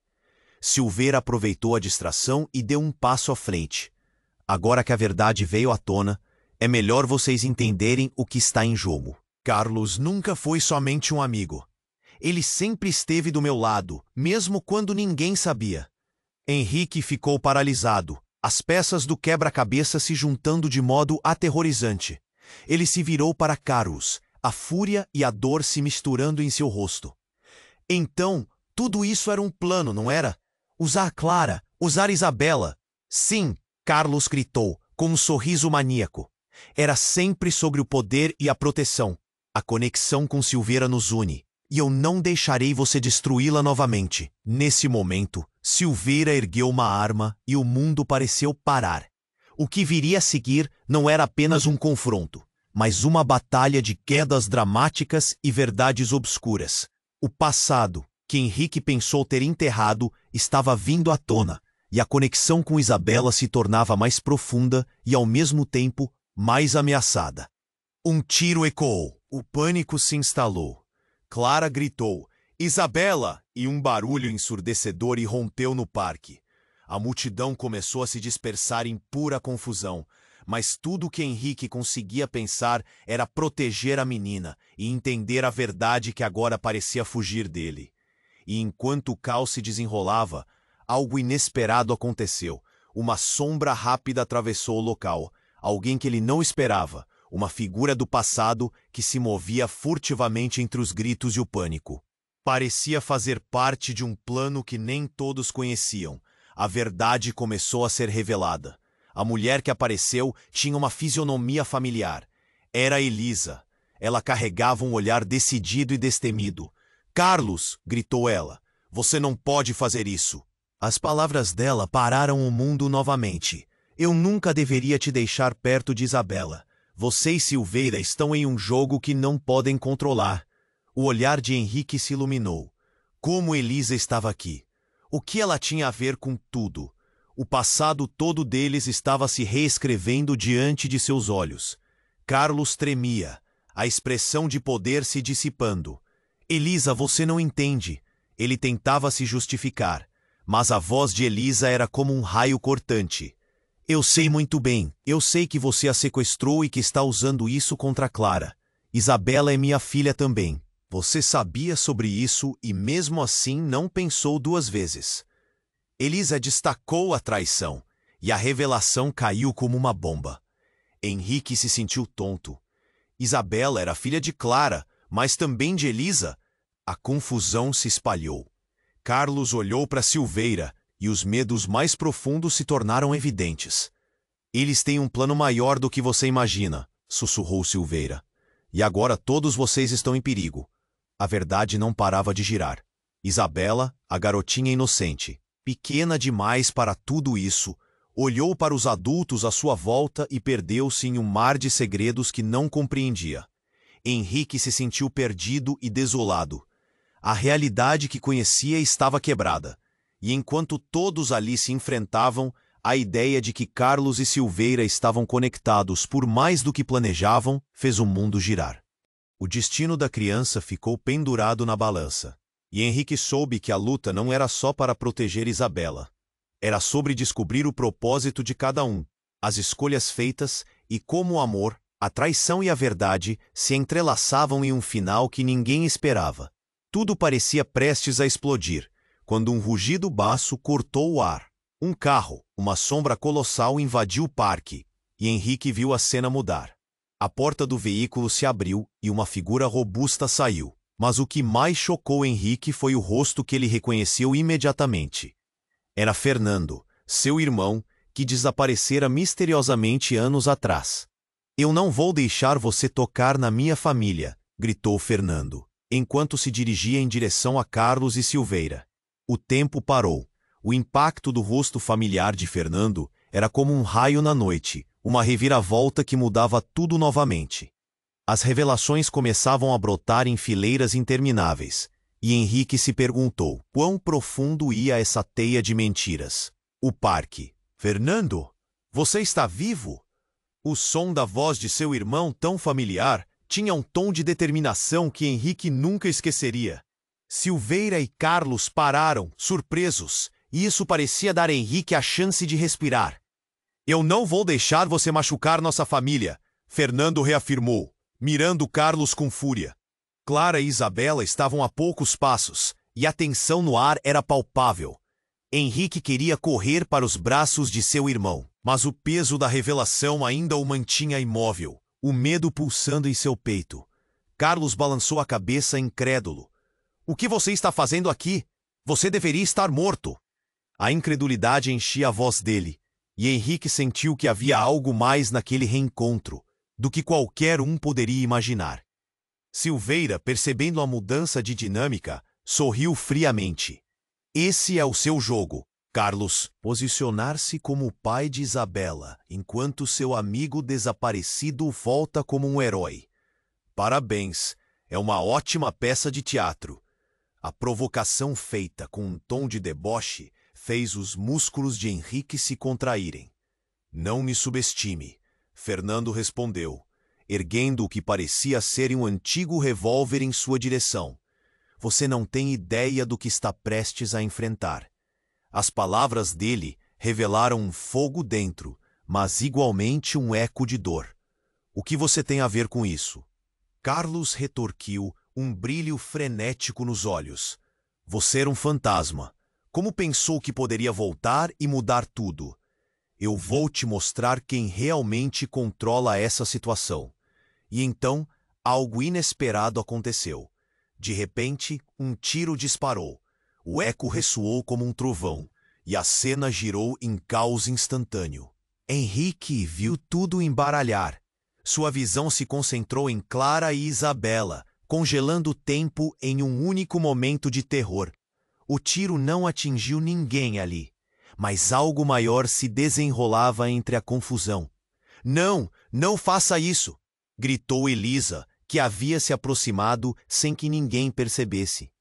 Silveira aproveitou a distração e deu um passo à frente. Agora que a verdade veio à tona, é melhor vocês entenderem o que está em jogo. Carlos nunca foi somente um amigo. Ele sempre esteve do meu lado, mesmo quando ninguém sabia. Henrique ficou paralisado, as peças do quebra-cabeça se juntando de modo aterrorizante. Ele se virou para Carlos, a fúria e a dor se misturando em seu rosto. Então, tudo isso era um plano, não era? Usar Clara, usar Isabela. Sim, Carlos gritou, com um sorriso maníaco. Era sempre sobre o poder e a proteção. A conexão com Silveira nos une, e eu não deixarei você destruí-la novamente. Nesse momento, Silveira ergueu uma arma e o mundo pareceu parar. O que viria a seguir não era apenas um confronto, mas uma batalha de quedas dramáticas e verdades obscuras. O passado, que Henrique pensou ter enterrado, estava vindo à tona, e a conexão com Isabela se tornava mais profunda e, ao mesmo tempo, mais ameaçada. Um tiro ecoou. O pânico se instalou. Clara gritou, "Isabela!" e um barulho ensurdecedor irrompeu no parque. A multidão começou a se dispersar em pura confusão, mas tudo que Henrique conseguia pensar era proteger a menina e entender a verdade que agora parecia fugir dele. E enquanto o caos se desenrolava, algo inesperado aconteceu. Uma sombra rápida atravessou o local. Alguém que ele não esperava. Uma figura do passado que se movia furtivamente entre os gritos e o pânico. Parecia fazer parte de um plano que nem todos conheciam. A verdade começou a ser revelada. A mulher que apareceu tinha uma fisionomia familiar. Era Elisa. Ela carregava um olhar decidido e destemido. "Carlos!" gritou ela. "Você não pode fazer isso." As palavras dela pararam o mundo novamente. "Eu nunca deveria te deixar perto de Isabela. Você e Silveira estão em um jogo que não podem controlar." O olhar de Henrique se iluminou. Como Elisa estava aqui? O que ela tinha a ver com tudo? O passado todo deles estava se reescrevendo diante de seus olhos. Carlos tremia, a expressão de poder se dissipando. "Elisa, você não entende." Ele tentava se justificar, mas a voz de Elisa era como um raio cortante. "Eu sei muito bem. Eu sei que você a sequestrou e que está usando isso contra Clara. Isabela é minha filha também. Você sabia sobre isso e mesmo assim não pensou duas vezes." Elisa destacou a traição e a revelação caiu como uma bomba. Henrique se sentiu tonto. Isabela era filha de Clara, mas também de Elisa. A confusão se espalhou. Carlos olhou para Silveira e os medos mais profundos se tornaram evidentes. "Eles têm um plano maior do que você imagina", sussurrou Silveira. "E agora todos vocês estão em perigo." A verdade não parava de girar. Isabela, a garotinha inocente, pequena demais para tudo isso, olhou para os adultos à sua volta e perdeu-se em um mar de segredos que não compreendia. Henrique se sentiu perdido e desolado. A realidade que conhecia estava quebrada, e enquanto todos ali se enfrentavam, a ideia de que Carlos e Silveira estavam conectados por mais do que planejavam fez o mundo girar. O destino da criança ficou pendurado na balança, e Henrique soube que a luta não era só para proteger Isabela. Era sobre descobrir o propósito de cada um, as escolhas feitas e como o amor, a traição e a verdade se entrelaçavam em um final que ninguém esperava. Tudo parecia prestes a explodir, quando um rugido baço cortou o ar. Um carro, uma sombra colossal invadiu o parque, e Henrique viu a cena mudar. A porta do veículo se abriu e uma figura robusta saiu. Mas o que mais chocou Henrique foi o rosto que ele reconheceu imediatamente. Era Fernando, seu irmão, que desaparecera misteriosamente anos atrás. "Eu não vou deixar você tocar na minha família", gritou Fernando, enquanto se dirigia em direção a Carlos e Silveira. O tempo parou. O impacto do rosto familiar de Fernando era como um raio na noite, uma reviravolta que mudava tudo novamente. As revelações começavam a brotar em fileiras intermináveis, e Henrique se perguntou quão profundo ia essa teia de mentiras. O parque. "Fernando, você está vivo?" O som da voz de seu irmão, tão familiar, tinha um tom de determinação que Henrique nunca esqueceria. Silveira e Carlos pararam, surpresos, e isso parecia dar a Henrique a chance de respirar. "Eu não vou deixar você machucar nossa família", Fernando reafirmou, mirando Carlos com fúria. Clara e Isabela estavam a poucos passos, e a tensão no ar era palpável. Henrique queria correr para os braços de seu irmão, mas o peso da revelação ainda o mantinha imóvel, o medo pulsando em seu peito. Carlos balançou a cabeça incrédulo. "O que você está fazendo aqui? Você deveria estar morto." A incredulidade enchia a voz dele, e Henrique sentiu que havia algo mais naquele reencontro do que qualquer um poderia imaginar. Silveira, percebendo a mudança de dinâmica, sorriu friamente. "Esse é o seu jogo, Carlos. Posicionar-se como o pai de Isabela, enquanto seu amigo desaparecido volta como um herói. Parabéns, é uma ótima peça de teatro." A provocação feita com um tom de deboche fez os músculos de Henrique se contraírem. Não me subestime, Fernando respondeu, erguendo o que parecia ser um antigo revólver em sua direção. Você não tem ideia do que está prestes a enfrentar. As palavras dele revelaram um fogo dentro, mas igualmente um eco de dor. O que você tem a ver com isso? Carlos retorquiu, um brilho frenético nos olhos. Você era um fantasma. Como pensou que poderia voltar e mudar tudo? Eu vou te mostrar quem realmente controla essa situação. E então, algo inesperado aconteceu. De repente, um tiro disparou. O eco ressoou como um trovão, e a cena girou em caos instantâneo. Henrique viu tudo embaralhar. Sua visão se concentrou em Clara e Isabela, congelando o tempo em um único momento de terror. O tiro não atingiu ninguém ali, mas algo maior se desenrolava entre a confusão. Não, não faça isso! Gritou Elisa, que havia se aproximado sem que ninguém percebesse.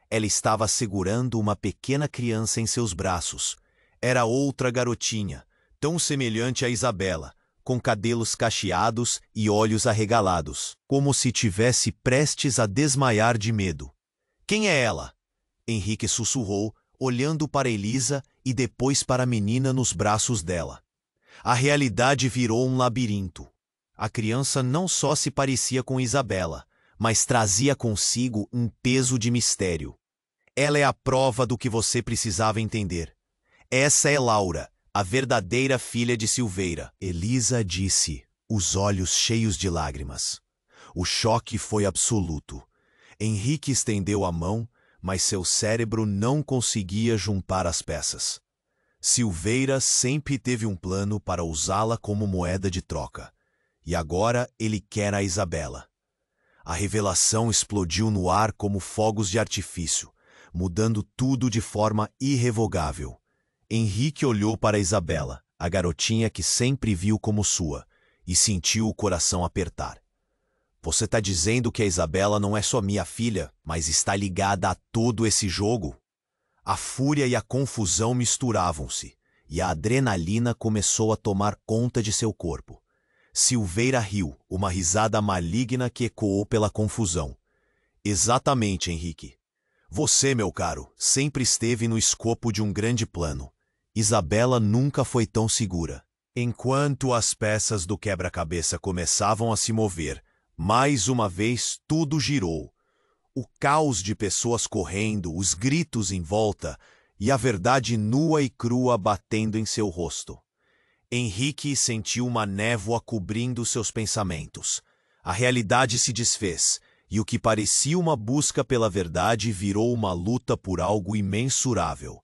Ela estava segurando uma pequena criança em seus braços. Era outra garotinha, tão semelhante a Isabela, com cabelos cacheados e olhos arregalados, como se tivesse prestes a desmaiar de medo. Quem é ela? Henrique sussurrou, olhando para Elisa e depois para a menina nos braços dela. A realidade virou um labirinto. A criança não só se parecia com Isabela, mas trazia consigo um peso de mistério. Ela é a prova do que você precisava entender. Essa é Laura, a verdadeira filha de Silveira, Elisa disse, os olhos cheios de lágrimas. O choque foi absoluto. Henrique estendeu a mão, mas seu cérebro não conseguia juntar as peças. Silveira sempre teve um plano para usá-la como moeda de troca. E agora ele quer a Isabela. A revelação explodiu no ar como fogos de artifício, mudando tudo de forma irrevogável. Henrique olhou para Isabela, a garotinha que sempre viu como sua, e sentiu o coração apertar. Você está dizendo que a Isabela não é só minha filha, mas está ligada a todo esse jogo? A fúria e a confusão misturavam-se, e a adrenalina começou a tomar conta de seu corpo. Silveira riu, uma risada maligna que ecoou pela confusão. Exatamente, Henrique. Você, meu caro, sempre esteve no escopo de um grande plano. Isabela nunca foi tão segura. Enquanto as peças do quebra-cabeça começavam a se mover, mais uma vez tudo girou. O caos de pessoas correndo, os gritos em volta e a verdade nua e crua batendo em seu rosto. Henrique sentiu uma névoa cobrindo seus pensamentos. A realidade se desfez, e o que parecia uma busca pela verdade virou uma luta por algo imensurável.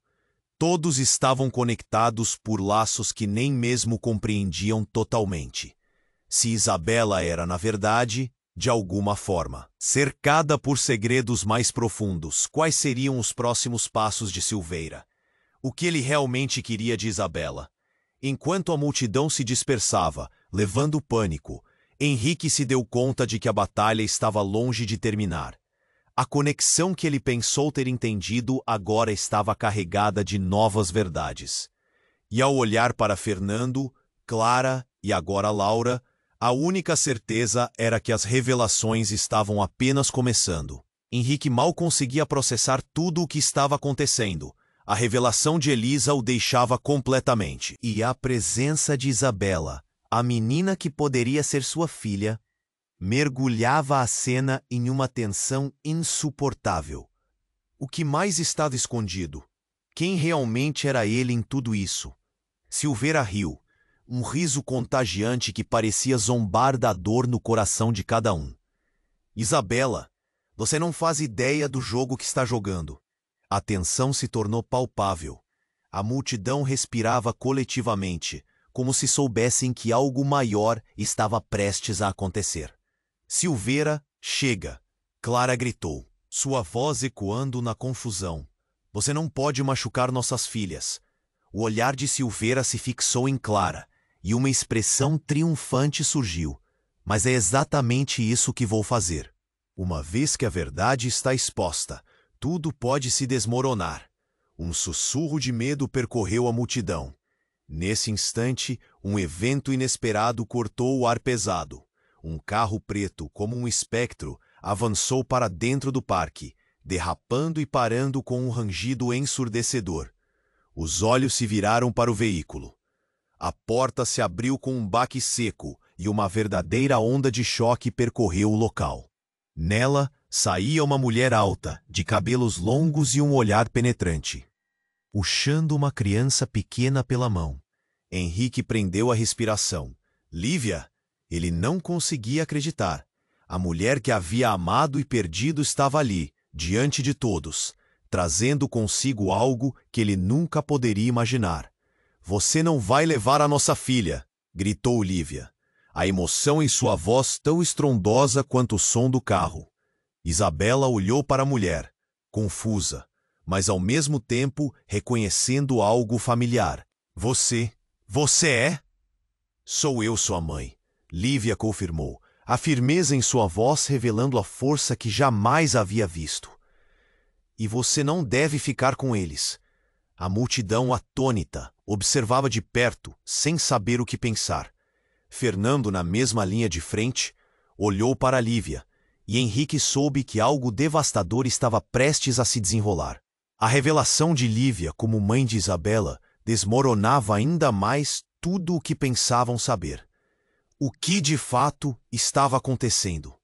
Todos estavam conectados por laços que nem mesmo compreendiam totalmente. Se Isabela era, na verdade, de alguma forma, cercada por segredos mais profundos, quais seriam os próximos passos de Silveira? O que ele realmente queria de Isabela? Enquanto a multidão se dispersava, levando pânico, Henrique se deu conta de que a batalha estava longe de terminar. A conexão que ele pensou ter entendido agora estava carregada de novas verdades. E ao olhar para Fernando, Clara e agora Laura, a única certeza era que as revelações estavam apenas começando. Henrique mal conseguia processar tudo o que estava acontecendo. A revelação de Elisa o deixava completamente. E a presença de Isabela, a menina que poderia ser sua filha, mergulhava a cena em uma tensão insuportável. O que mais estava escondido? Quem realmente era ele em tudo isso? Silveira riu, um riso contagiante que parecia zombar da dor no coração de cada um. Isabela, você não faz ideia do jogo que está jogando. A tensão se tornou palpável. A multidão respirava coletivamente, como se soubessem que algo maior estava prestes a acontecer. Silveira, chega! Clara gritou, sua voz ecoando na confusão. Você não pode machucar nossas filhas. O olhar de Silveira se fixou em Clara, e uma expressão triunfante surgiu. Mas é exatamente isso que vou fazer. Uma vez que a verdade está exposta, tudo pode se desmoronar. Um sussurro de medo percorreu a multidão. Nesse instante, um evento inesperado cortou o ar pesado. Um carro preto, como um espectro, avançou para dentro do parque, derrapando e parando com um rangido ensurdecedor. Os olhos se viraram para o veículo. A porta se abriu com um baque seco e uma verdadeira onda de choque percorreu o local. Nela, saía uma mulher alta, de cabelos longos e um olhar penetrante, puxando uma criança pequena pela mão. Henrique prendeu a respiração. Lívia? Ele não conseguia acreditar. A mulher que havia amado e perdido estava ali, diante de todos, trazendo consigo algo que ele nunca poderia imaginar. "Você não vai levar a nossa filha!" gritou Lívia, a emoção em sua voz tão estrondosa quanto o som do carro. Isabela olhou para a mulher, confusa, mas ao mesmo tempo reconhecendo algo familiar. Você é?" "Sou eu, sua mãe", Lívia confirmou, a firmeza em sua voz revelando a força que jamais havia visto. "E você não deve ficar com eles." A multidão atônita observava de perto, sem saber o que pensar. Fernando, na mesma linha de frente, olhou para Lívia, e Henrique soube que algo devastador estava prestes a se desenrolar. A revelação de Lívia como mãe de Isabela desmoronava ainda mais tudo o que pensavam saber. O que de fato estava acontecendo?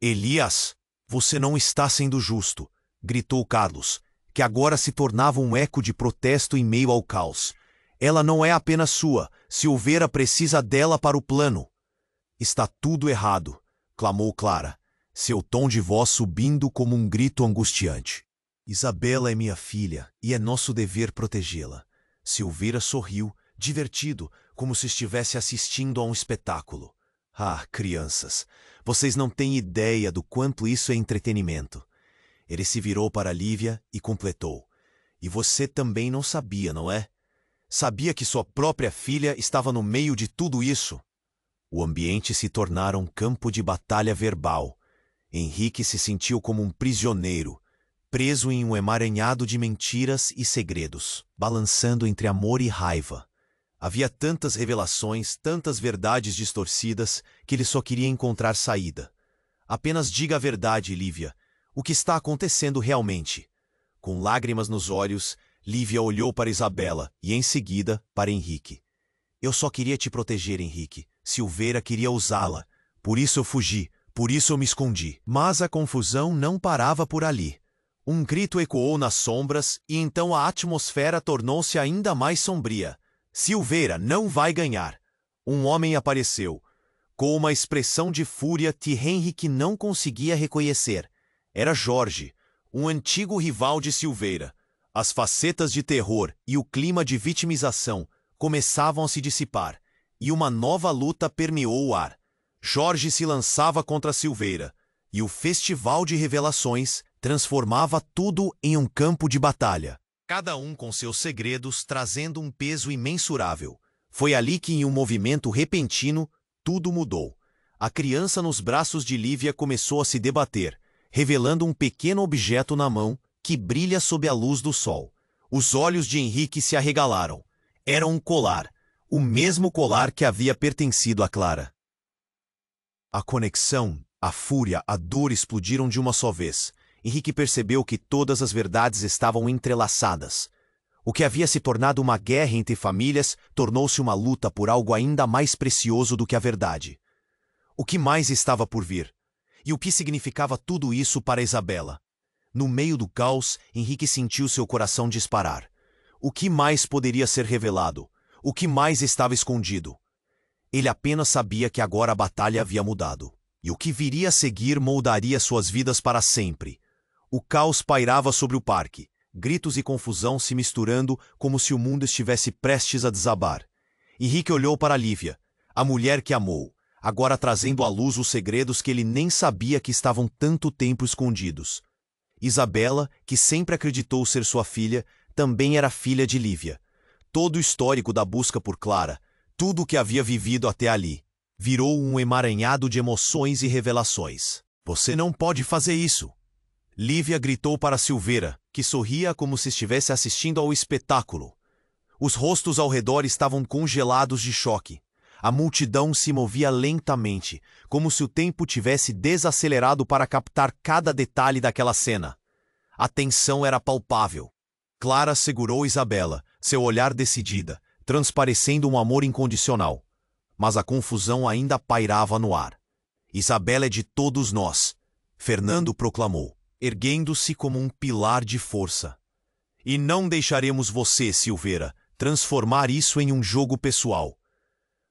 "Elias, você não está sendo justo", gritou Carlos, que agora se tornava um eco de protesto em meio ao caos. "Ela não é apenas sua, Silveira precisa dela para o plano." "Está tudo errado", clamou Clara, seu tom de voz subindo como um grito angustiante. "Isabela é minha filha e é nosso dever protegê-la." Silveira sorriu, divertido, como se estivesse assistindo a um espetáculo. "Ah, crianças, vocês não têm ideia do quanto isso é entretenimento." Ele se virou para Lívia e completou. "E você também não sabia, não é? Sabia que sua própria filha estava no meio de tudo isso?" O ambiente se tornara um campo de batalha verbal. Henrique se sentiu como um prisioneiro, preso em um emaranhado de mentiras e segredos, balançando entre amor e raiva. Havia tantas revelações, tantas verdades distorcidas, que ele só queria encontrar saída. "Apenas diga a verdade, Lívia. O que está acontecendo realmente?" Com lágrimas nos olhos, Lívia olhou para Isabela e, em seguida, para Henrique. "Eu só queria te proteger, Henrique. Silveira queria usá-la. Por isso eu fugi, por isso eu me escondi." Mas a confusão não parava por ali. Um grito ecoou nas sombras e então a atmosfera tornou-se ainda mais sombria. "Silveira não vai ganhar." Um homem apareceu, com uma expressão de fúria que Henrique não conseguia reconhecer. Era Jorge, um antigo rival de Silveira. As facetas de terror e o clima de vitimização começavam a se dissipar, e uma nova luta permeou o ar. Jorge se lançava contra Silveira, e o festival de revelações transformava tudo em um campo de batalha. Cada um com seus segredos trazendo um peso imensurável. Foi ali que, em um movimento repentino, tudo mudou. A criança nos braços de Lívia começou a se debater, revelando um pequeno objeto na mão que brilha sob a luz do sol. Os olhos de Henrique se arregalaram. Era um colar, o mesmo colar que havia pertencido a Clara. A conexão, a fúria, a dor explodiram de uma só vez. Henrique percebeu que todas as verdades estavam entrelaçadas. O que havia se tornado uma guerra entre famílias tornou-se uma luta por algo ainda mais precioso do que a verdade. O que mais estava por vir? E o que significava tudo isso para Isabela? No meio do caos, Henrique sentiu seu coração disparar. O que mais poderia ser revelado? O que mais estava escondido? Ele apenas sabia que agora a batalha havia mudado. E o que viria a seguir moldaria suas vidas para sempre. O caos pairava sobre o parque, gritos e confusão se misturando como se o mundo estivesse prestes a desabar. Henrique olhou para Lívia, a mulher que amou, agora trazendo à luz os segredos que ele nem sabia que estavam tanto tempo escondidos. Isabela, que sempre acreditou ser sua filha, também era filha de Lívia. Todo o histórico da busca por Clara, tudo o que havia vivido até ali, virou um emaranhado de emoções e revelações. "Você não pode fazer isso." Lívia gritou para Silveira, que sorria como se estivesse assistindo ao espetáculo. Os rostos ao redor estavam congelados de choque. A multidão se movia lentamente, como se o tempo tivesse desacelerado para captar cada detalhe daquela cena. A tensão era palpável. Clara segurou Isabela, seu olhar decidida, transparecendo um amor incondicional. Mas a confusão ainda pairava no ar. Isabela é de todos nós, Fernando proclamou, erguendo-se como um pilar de força. E não deixaremos você, Silveira, transformar isso em um jogo pessoal.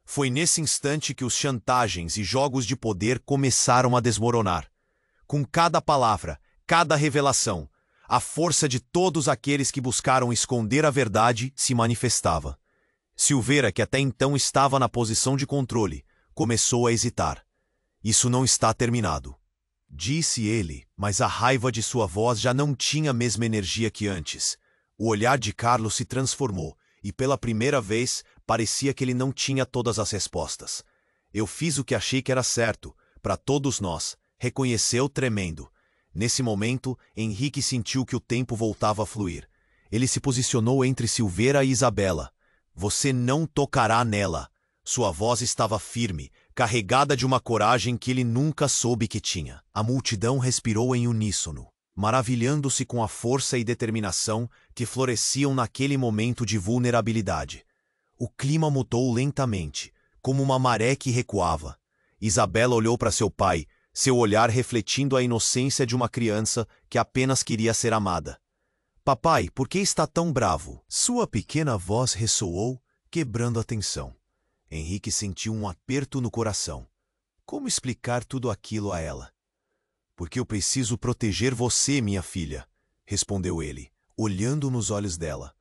Foi nesse instante que os chantagens e jogos de poder começaram a desmoronar. Com cada palavra, cada revelação, a força de todos aqueles que buscaram esconder a verdade se manifestava. Silveira, que até então estava na posição de controle, começou a hesitar. Isso não está terminado, disse ele, mas a raiva de sua voz já não tinha a mesma energia que antes. O olhar de Carlos se transformou, e pela primeira vez parecia que ele não tinha todas as respostas. Eu fiz o que achei que era certo, para todos nós, reconheceu tremendo. Nesse momento, Henrique sentiu que o tempo voltava a fluir. Ele se posicionou entre Silveira e Isabela. Você não tocará nela. Sua voz estava firme, carregada de uma coragem que ele nunca soube que tinha. A multidão respirou em uníssono, maravilhando-se com a força e determinação que floresciam naquele momento de vulnerabilidade. O clima mudou lentamente, como uma maré que recuava. Isabela olhou para seu pai, seu olhar refletindo a inocência de uma criança que apenas queria ser amada. Papai, por que está tão bravo? Sua pequena voz ressoou, quebrando a tensão. Henrique sentiu um aperto no coração. Como explicar tudo aquilo a ela? Porque eu preciso proteger você, minha filha, respondeu ele, olhando nos olhos dela.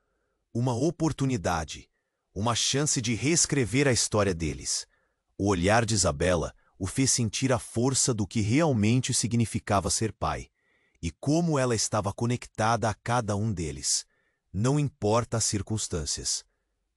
Uma oportunidade, uma chance de reescrever a história deles. O olhar de Isabela o fez sentir a força do que realmente significava ser pai, e como ela estava conectada a cada um deles. Não importa as circunstâncias.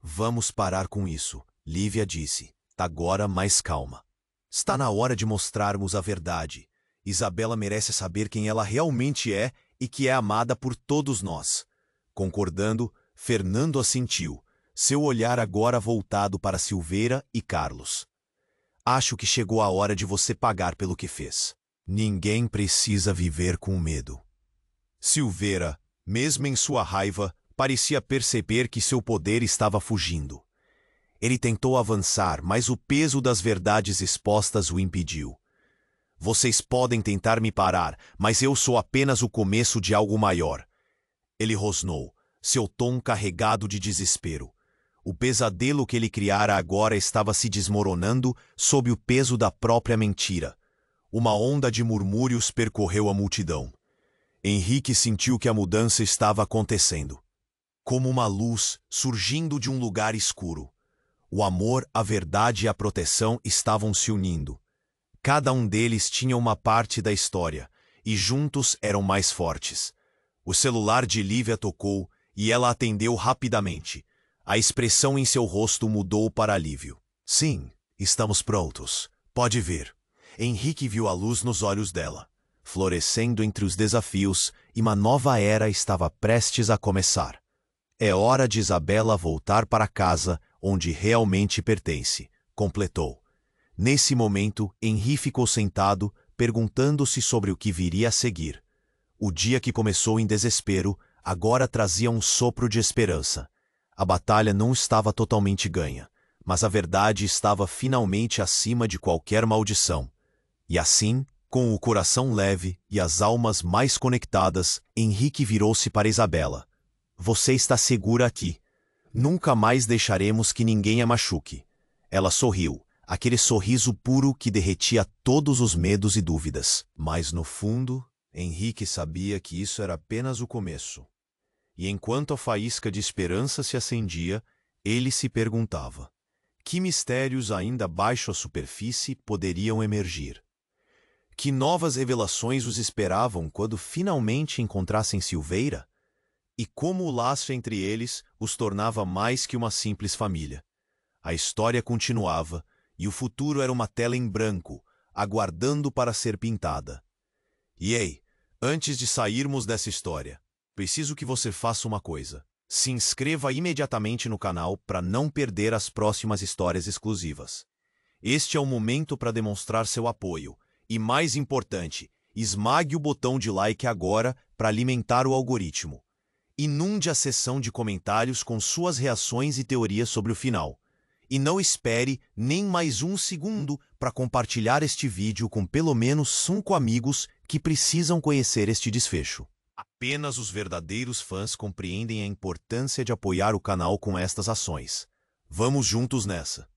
Vamos parar com isso, Lívia disse, agora mais calma. Está na hora de mostrarmos a verdade. Isabela merece saber quem ela realmente é e que é amada por todos nós. Concordando, Fernando assentiu, seu olhar agora voltado para Silveira e Carlos. Acho que chegou a hora de você pagar pelo que fez. Ninguém precisa viver com medo. Silveira, mesmo em sua raiva, parecia perceber que seu poder estava fugindo. Ele tentou avançar, mas o peso das verdades expostas o impediu. Vocês podem tentar me parar, mas eu sou apenas o começo de algo maior. Ele rosnou, seu tom carregado de desespero. O pesadelo que ele criara agora estava se desmoronando sob o peso da própria mentira. Uma onda de murmúrios percorreu a multidão. Henrique sentiu que a mudança estava acontecendo. Como uma luz surgindo de um lugar escuro. O amor, a verdade e a proteção estavam se unindo. Cada um deles tinha uma parte da história, e juntos eram mais fortes. O celular de Lívia tocou, e ela atendeu rapidamente. A expressão em seu rosto mudou para alívio. Sim, estamos prontos. Pode vir. Henrique viu a luz nos olhos dela, florescendo entre os desafios, e uma nova era estava prestes a começar. É hora de Isabela voltar para casa, onde realmente pertence, completou. Nesse momento, Henri ficou sentado, perguntando-se sobre o que viria a seguir. O dia que começou em desespero, agora trazia um sopro de esperança. A batalha não estava totalmente ganha, mas a verdade estava finalmente acima de qualquer maldição. E assim, com o coração leve e as almas mais conectadas, Henrique virou-se para Isabela. Você está segura aqui. Nunca mais deixaremos que ninguém a machuque. Ela sorriu, aquele sorriso puro que derretia todos os medos e dúvidas. Mas no fundo, Henrique sabia que isso era apenas o começo. E enquanto a faísca de esperança se acendia, ele se perguntava: que mistérios ainda abaixo a superfície poderiam emergir? Que novas revelações os esperavam quando finalmente encontrassem Silveira? E como o laço entre eles os tornava mais que uma simples família. A história continuava, e o futuro era uma tela em branco, aguardando para ser pintada. E ei, Antes de sairmos dessa história, preciso que você faça uma coisa. Se inscreva imediatamente no canal para não perder as próximas histórias exclusivas. Este é o momento para demonstrar seu apoio. E mais importante, esmague o botão de like agora para alimentar o algoritmo. Inunde a seção de comentários com suas reações e teorias sobre o final. E não espere nem mais um segundo para compartilhar este vídeo com pelo menos 5 amigos que precisam conhecer este desfecho. Apenas os verdadeiros fãs compreendem a importância de apoiar o canal com estas ações. Vamos juntos nessa!